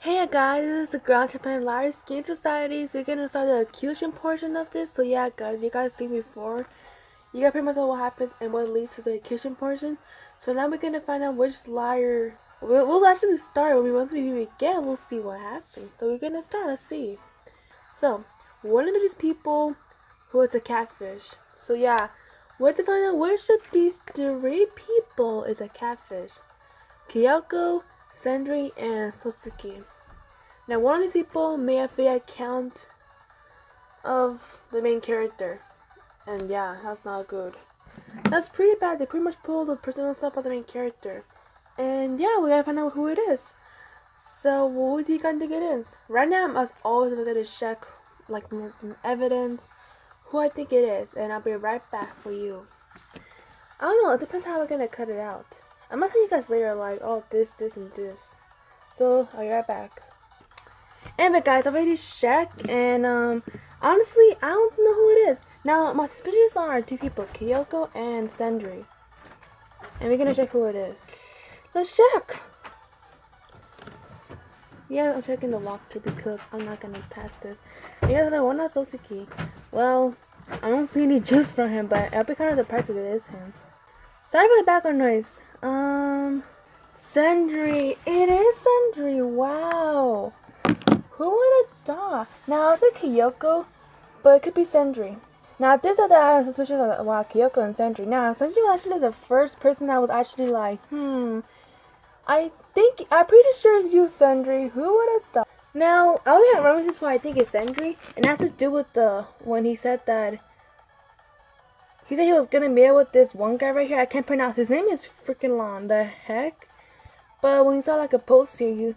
Hey guys, this is the girl entrepreneur Larry's Game Societies. We're gonna start the accusation portion of this. So yeah, guys, you guys see before. You got pretty much know what happens and what leads to the accusation portion. So now we're gonna find out which liar. We'll actually start. Once we begin, we'll see what happens. So we're gonna start. Let's see. So one of these people who is a catfish. So yeah, we have to find out which of these three people is a catfish. Kyoko, Sendri, and Sotsuki. Now, one of these people may have the account of the main character. And yeah, that's not good. That's pretty bad. They pretty much pulled the personal stuff of the main character. And yeah, we gotta find out who it is. So, what do you guys think it is? Right now, as always, we're gonna check, like, evidence, who I think it is. And I'll be right back for you. I don't know, it depends how we're gonna cut it out. I'm gonna tell you guys later, like, oh, this, and this. So, I'll be right back. Anyway, guys, I already checked, and honestly, I don't know who it is. Now, my suspicions are two people, Kyoko and Sendri. And we're gonna check who it is. Let's check! Yeah, I'm checking the walkthrough because I'm not gonna pass this. Yeah, the one not Sosuke. Well, I don't see any juice from him, but I'll be kind of surprised if it is him. Sorry for the background noise. Sendri. It is Sendri. Wow. Who would have thought? Now, it's like Kyoko, but it could be Sendri. Now, this is that I have suspicion of Kyoko and Sendri. Now, Sendri was actually the first person that was actually like, I'm pretty sure it's you, Sendri. Who would have thought? Now, I only have references why I think it's Sendri, and that has to do with when he said that he said he was gonna meet with this one guy right here. I can't pronounce his name. Is freaking long. The heck? But when you saw like a post here,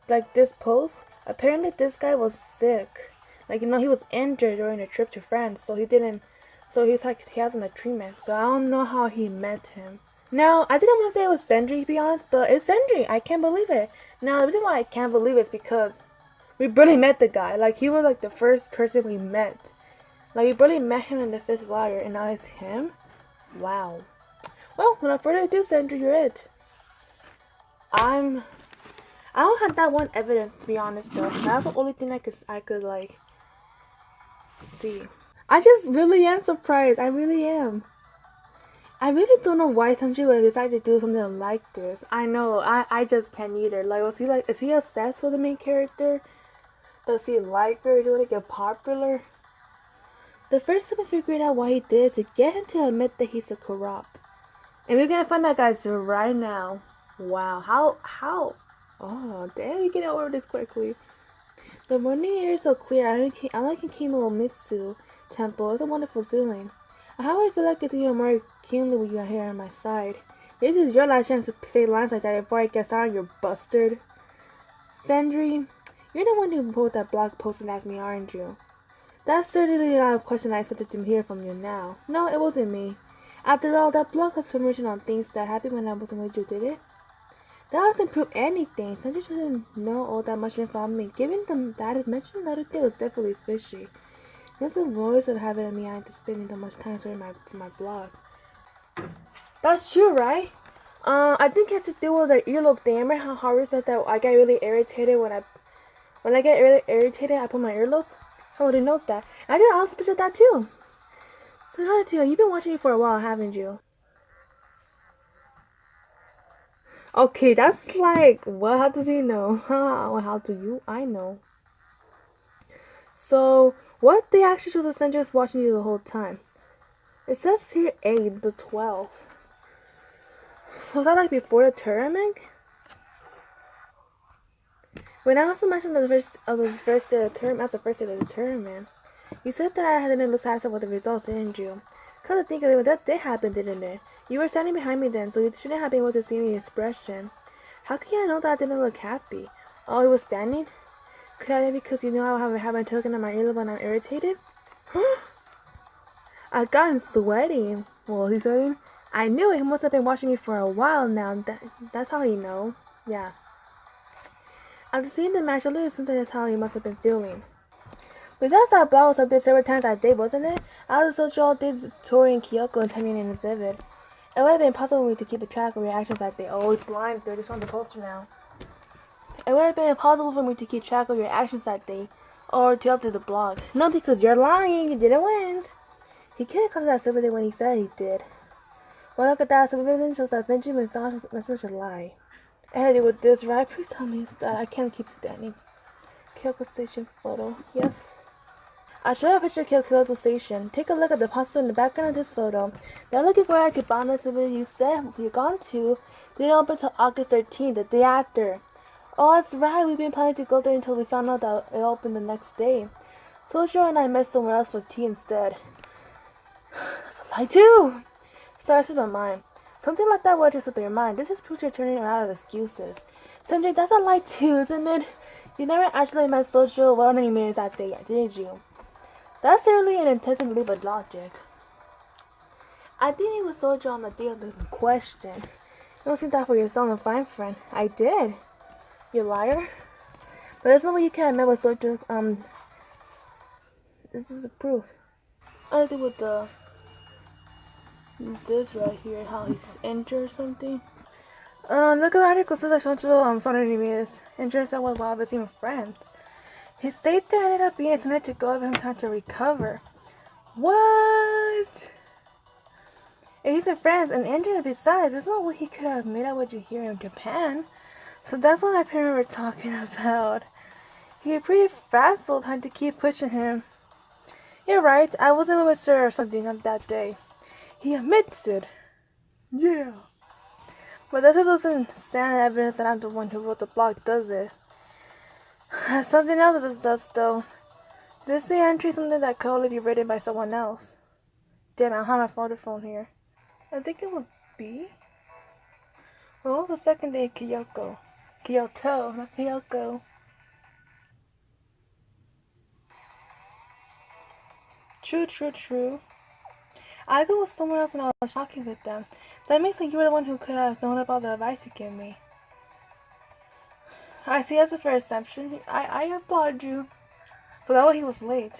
this post. Apparently, this guy was sick. Like, he was injured during a trip to France, so he didn't. So he's like, he hasn't a treatment. So I don't know how he met him. Now, I didn't want to say it was Sendri, to be honest, but it's Sendri. I can't believe it. Now, the reason why I can't believe it is because we barely met the guy. Like, he was like the first person we met. Like, we barely met him in the fifth lawyer, and now it's him? Wow. Well, without further ado, Sendri, you're it. I don't have that one evidence, to be honest, though. That's the only thing I could like see. I just really am surprised. I really am. I really don't know why Sendri would decide to do something like this. I know. I just can't either. Like, is he obsessed with the main character? Does he like her? Does he want to get popular? The first time I figured out why he did is to get him to admit that he's a corrupt. And we're gonna find out, guys, right now. Wow. How? Oh, damn, we get over this quickly. The morning air is so clear. I'm like in Kimomitsu Temple. It's a wonderful feeling. How I feel like it's even more keenly when you're here on my side. This is your last chance to say lines like that before I get started, you bastard. Sendri, you're the one who wrote that blog post and asked me, aren't you? That's certainly not a question I expected to hear from you now. No, it wasn't me. After all, that blog has information on things that happened when I wasn't with you, did it? That doesn't prove anything. Sandra doesn't know all that much about me. Given them that is mentioned the other day was definitely fishy. There's a voice of having in me I to spending so much time for my blog. That's true, right? I think it has to do with the earlobe thing. Remember how Haru said that I get really irritated when I get really irritated I put my earlobe? Everybody knows that. I did also picture that too. So you've been watching me for a while, haven't you? Okay, that's like, well, how does he know? How do you? I know. So, what they actually shows Sendri was watching you the whole time? It says here 8, the 12th. Was that like before the tournament? When I also mentioned the first day of the tournament, that's the first day of the tournament. You said that I didn't look satisfied with the results, didn't you? Come to think of it, that did happen, didn't it? You were standing behind me then, so you shouldn't have been able to see my expression. How can I know that I didn't look happy? Oh, he was standing? Could I be because you know how I have been tugging on my earlobe when I'm irritated? I've gotten sweaty. Well, he's sweating. I knew it. He must have been watching me for a while now. That's how he know. Yeah. After seeing the match, I really assumed that's how he must have been feeling. Besides that blog was updated several times that day, wasn't it? I was social all day touring Kyoko and attending an exhibit. It would have been impossible for me to keep a track of reactions that day. Oh, it's lying. They're just on the poster now. It It would have been impossible for me to keep track of your actions that day, or to update the blog. No, because you're lying, you didn't win. He couldn't come to that sympathy when he said he did. Well, look at that, some evidence shows that sending you was such a lie. I had to do with this, right? Please tell me that I can't keep standing. Kyoto Station photo, yes. I showed a picture of Kyoto Station. Take a look at the poster in the background of this photo. Now look at where I could bond us with you said you're gone to. Didn't open until August 13th, the day after. Oh, that's right. We've been planning to go there until we found out that it opened the next day. Social and I met somewhere else for tea instead. That's a lie too. Sorry, slip my mind. Something like that would just slip your mind. This just proves you're turning around of excuses. Sandra, that's a lie too, isn't it? You never actually met Social well many minutes that day, did you? That's certainly an intensive leap of logic. I didn't even Social on the day of the question. You don't see that for yourself and fine friend. I did. You liar. But there's no way you can have met with Social. This is the proof. I did with this right here, how he's injured or something. Look at the article says that Social found enemies. Injured someone while visiting friends. His stay there ended up being intended to go give him time to recover. What? And he's a friends and injured besides. It's not what he could have made up with you here in Japan. So that's what my parents were talking about. He had pretty fast all the time to keep pushing him. You're right, I wasn't with Mr. or something on that day. He admits it. Yeah. But this doesn't stand evidence that I'm the one who wrote the blog, does it? Something else this does, though. This the entry something that could only be written by someone else. Damn, I don't have my photo phone here. I think it was B? Well, what was the second day in Kyoto? Kyoto, not Kyoko. True. I go with someone else and I was talking with them. That means that you were the one who could have known about the advice you gave me. I see as a fair assumption. I applaud you. So that way he was late.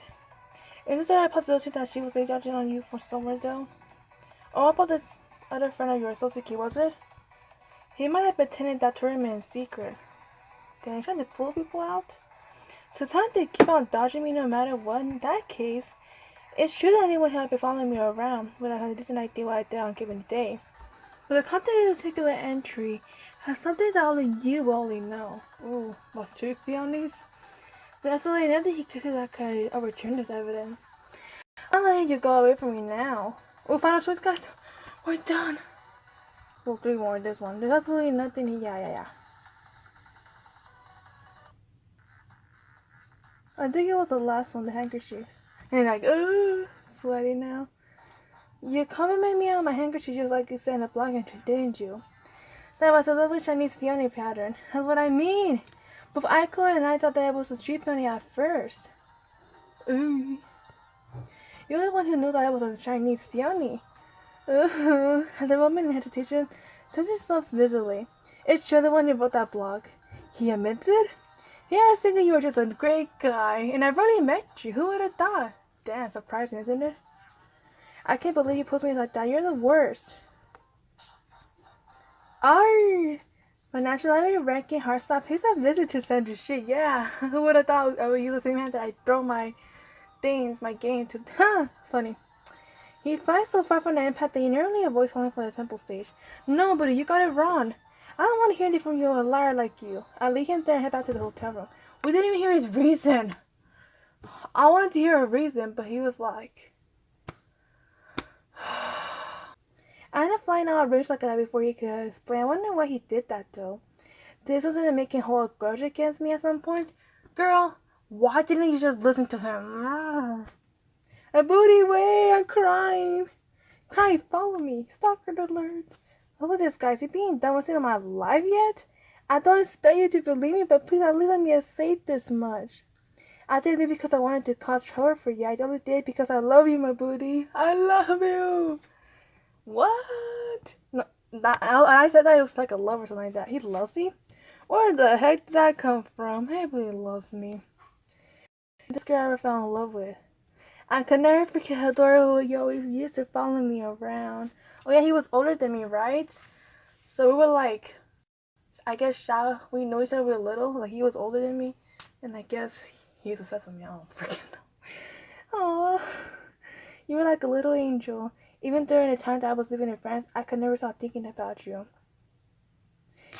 Is there a possibility that she was late judging on you for somewhere though? Or what about this other friend of yours, Sosuke, was it? He might have attended that tournament in secret. Then he trying to pull people out? So it's time to keep on dodging me no matter what. In that case, it's true that anyone who had been following me around would have had a decent idea what I did on a given day. But the content of this particular entry has something that only you will only know. Ooh, what's true, Fionis? There's absolutely nothing he could do that could overturn this evidence. I'm letting you go away from me now. Oh, final choice, guys. We're done. Well, 3 more in this one. There's absolutely nothing here. Yeah. I think it was the last one, the handkerchief. And like, ooh, sweaty now. You complimented me on my handkerchief just like you said in the blog entry, didn't you? That was a lovely Chinese peony pattern. That's what I mean. Both Aiko and I thought that it was a street peony at first. Ooh. You're the one who knew that it was a Chinese peony. Ooh. At the moment in hesitation, Sandra stops visibly. It's true the one who wrote that blog. He admits it? Yeah, I was thinking you were just a great guy, and I've already met you. Who would have thought? Damn, surprising, isn't it? I can't believe you posed me like that. You're the worst. Arr! My nationality ranking heartstop pays a visit to Sandra. Shit, yeah. Who would have thought I would use the same hand that I throw my game to? It's funny. He flies so far from the impact that he nearly avoids falling from the temple stage. No, buddy, you got it wrong. I don't want to hear anything from you, a liar like you. I leave him there and head back to the hotel room. We didn't even hear his reason. I wanted to hear a reason, but he was like... I ended up flying out of range like that before he could explain. I wonder why he did that, though. This wasn't to make him hold a grudge against me at some point. Girl, why didn't you just listen to him? A booty way, I'm crying. Cry, follow me. Stalker alert. Look at this guy. Is he being done with him alive yet? I don't expect you to believe me, but please at least let me say this much. I didn't do it because I wanted to cause trouble for you. I only did it because I love you, my booty. I love you. What? No, I said that it was like a love or something like that. He loves me? Where the heck did that come from? Everybody loves me. This girl I ever fell in love with. I could never forget how adorable he always used to follow me around. Oh yeah, he was older than me, right? So we were like I guess Shao, we know each other really little. Like, he was older than me. And I guess he was obsessed with me. I don't freaking know. Aww. You were like a little angel. Even during the time that I was living in France, I could never stop thinking about you.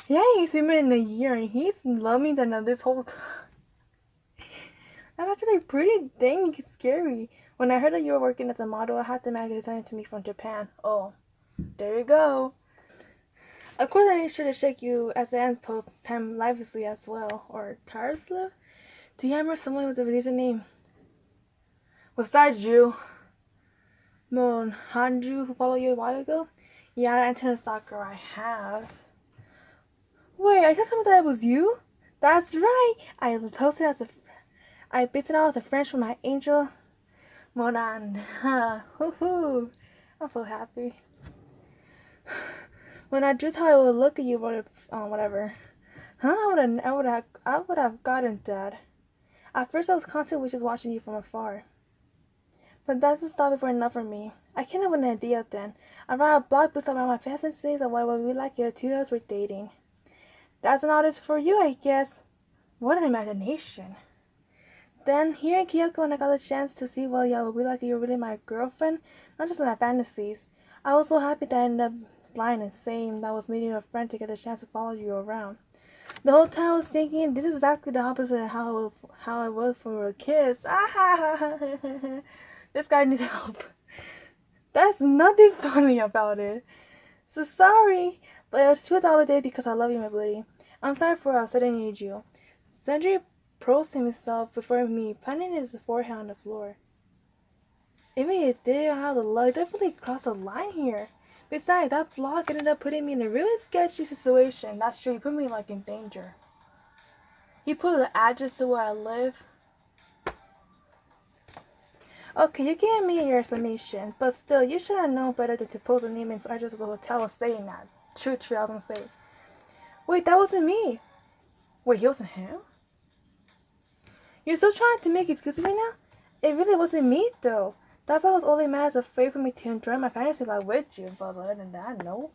Yeah, he's seen me in a year, and he's loved me than this whole time. That's actually pretty dang scary. When I heard that you were working as a model, I had the magazine sent to me from Japan. Oh, there you go. Of course, I made sure to shake you as the ends post time lively as well, or tirelessly. Do you remember someone with a username? Besides you, Moon Hanju, who followed you a while ago? Yeah, that internet stalker I have. Wait, I just told that it was you? That's right. I posted as a, I bitten out as a French from my angel, Moran. Hoo-hoo. I'm so happy. When I just how I would look at you, whatever. Huh? I would have gotten dead. At first, I was constantly just watching you from afar. But that doesn't stop it for enough for me. I can't have an idea then. I write a blog post about my fantasies of what it would be like if two of us were dating. That's an artist for you, I guess. What an imagination. Then, here in Kyoko, when I got the chance to see what y'all would be like if you were really my girlfriend, not just in my fantasies, I was so happy that I ended up lying and saying that I was meeting a friend to get the chance to follow you around. The whole time I was thinking, this is exactly the opposite of how it was when we were kids. This guy needs help. There's nothing funny about it. So sorry, but it was too holiday because I love you, my buddy. I'm sorry for upsetting you. Sandri prosed himself before me, planting his forehead on the floor. Even if it did have the luck, definitely crossed the line here. Besides, that vlog ended up putting me in a really sketchy situation. That's true, he put me like in danger. He put the address to where I live. Okay, you gave me your explanation, but still, you should have known better than to post a name and address of the hotel saying that. True, I was gonna say. Wait, that wasn't me. Wait, he wasn't him? You're still trying to make excuses right now? It really wasn't me, though. That was only matters of faith for me to enjoy my fantasy life with you, but other than that, no.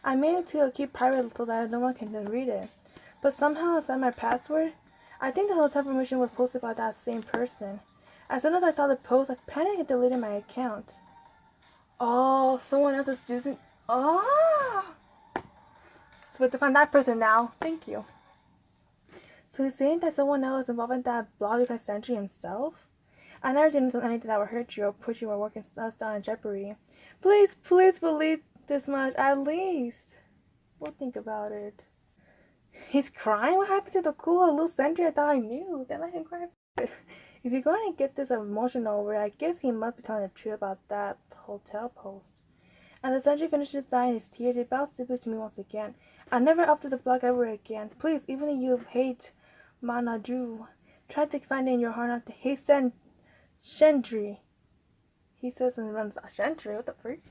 I made it to keep private so that no one can read it. But somehow inside my password, I think the hotel information was posted by that same person. As soon as I saw the post, I panicked and deleted my account. Oh, someone else is using... Oh! So we have to find that person now. Thank you. So he's saying that someone else involved in that blog is Sentry himself? I never did anything that would hurt you or put your working us down in jeopardy. Please believe this much, at least. We'll think about it. He's crying? What happened to the cool little Sentry I thought I knew? Then I can cry. Is he going to get this emotional where I guess he must be telling the truth about that hotel post? And the Sentry finishes dying his tears, he bows deeply to me once again. I'll never update the blog ever again. Please, even if you hate Manaju, try to find it in your heart not to hate Shendry. He says and runs Shendry, what the freak?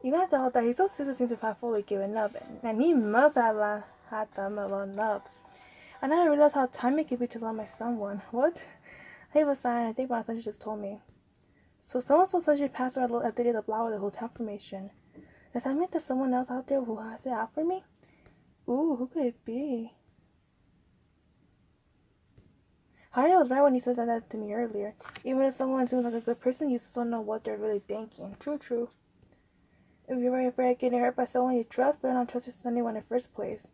Even after all that, his own sister seems to have fully given up, and he must have had them alone up. And I realized how time it could be to love my someone. What? I have a sign, I think my son just told me. So someone saw Sunshine password updated the blog with the hotel information. Does that mean there's someone else out there who has it out for me? Ooh, who could it be? Harry was right when he said that to me earlier. Even if someone seems like a good person, you still don't know what they're really thinking. True. If you're afraid of getting hurt by someone you trust, better not trust anyone in the first place.